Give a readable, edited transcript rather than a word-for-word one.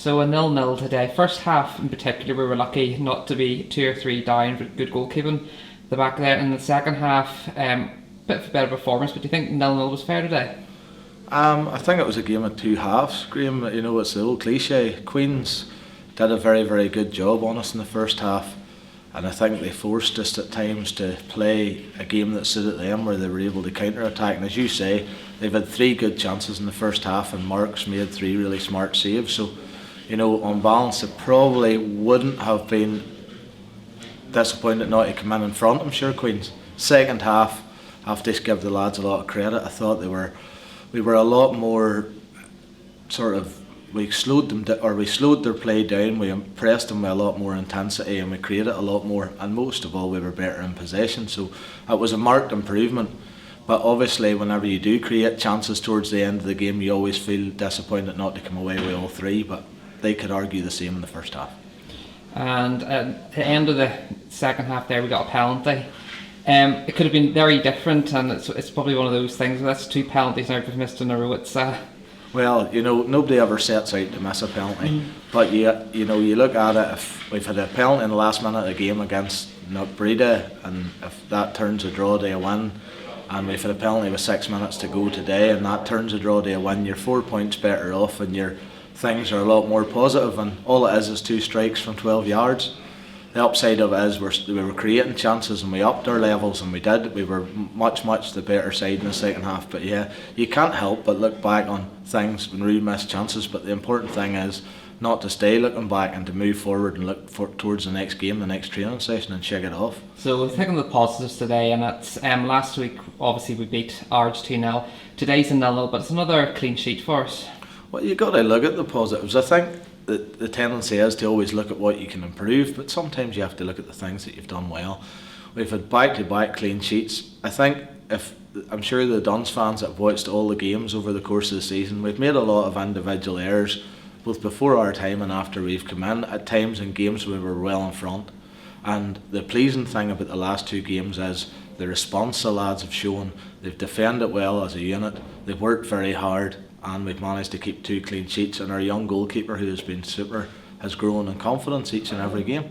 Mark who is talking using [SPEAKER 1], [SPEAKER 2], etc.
[SPEAKER 1] So a 0-0 today. First half in particular, we were lucky not to be 2 or 3 down, but good goalkeeping the back there. In the second half, bit of a better performance. But do you think 0-0 was fair today?
[SPEAKER 2] I think it was a game of two halves, Graham. You know, it's the old cliche. Queens did a very, very good job on us in the first half, and I think they forced us at times to play a game that suited them, where they were able to counter-attack. And as you say, they've had 3 good chances in the first half, and Mark's made 3 really smart saves. So, you know, on balance, it probably wouldn't have been disappointed not to come in front. I'm sure Queens. Second half, I have to give the lads a lot of credit. I thought we were a lot more sort of. We slowed their play down. We pressed them with a lot more intensity, and we created a lot more. And most of all, we were better in possession. So it was a marked improvement. But obviously, whenever you do create chances towards the end of the game, you always feel disappointed not to come away with all 3. But they could argue the same in the first half.
[SPEAKER 1] And at the end of the second half, there we got a penalty. It could have been very different, and it's probably one of those things. That's 2 penalties now we've missed in a row. It's
[SPEAKER 2] well, you know, nobody ever sets out to miss a penalty, but you know, you look at it. If we've had a penalty in the last minute of the game against Breda, and if that turns a draw to a win, and we've had a penalty with 6 minutes to go today, and that turns a draw to a win, you're 4 points better off, and your things are a lot more positive. And all it is 2 strikes from 12 yards. The upside of it is we were creating chances, and we upped our levels, and we did. We were much the better side in the second half. But yeah, you can't help but look back on things when we miss chances. But the important thing is not to stay looking back, and to move forward and look towards the next game, the next training session, and shake it off.
[SPEAKER 1] So we're thinking of the positives today, and it's last week obviously we beat Ards 2-0. Today's a 0-0, but it's another clean sheet for us.
[SPEAKER 2] Well, you've got to look at the positives. I think the tendency is to always look at what you can improve, but sometimes you have to look at the things that you've done well. We've had back-to-back clean sheets. I think I'm sure the Duns fans that have watched all the games over the course of the season, we've made a lot of individual errors, both before our time and after we've come in. At times in games we were well in front, and the pleasing thing about the last 2 games is the response the lads have shown. They've defended well as a unit, they've worked very hard, and we've managed to keep 2 clean sheets, and our young goalkeeper, who has been super, has grown in confidence each and every game.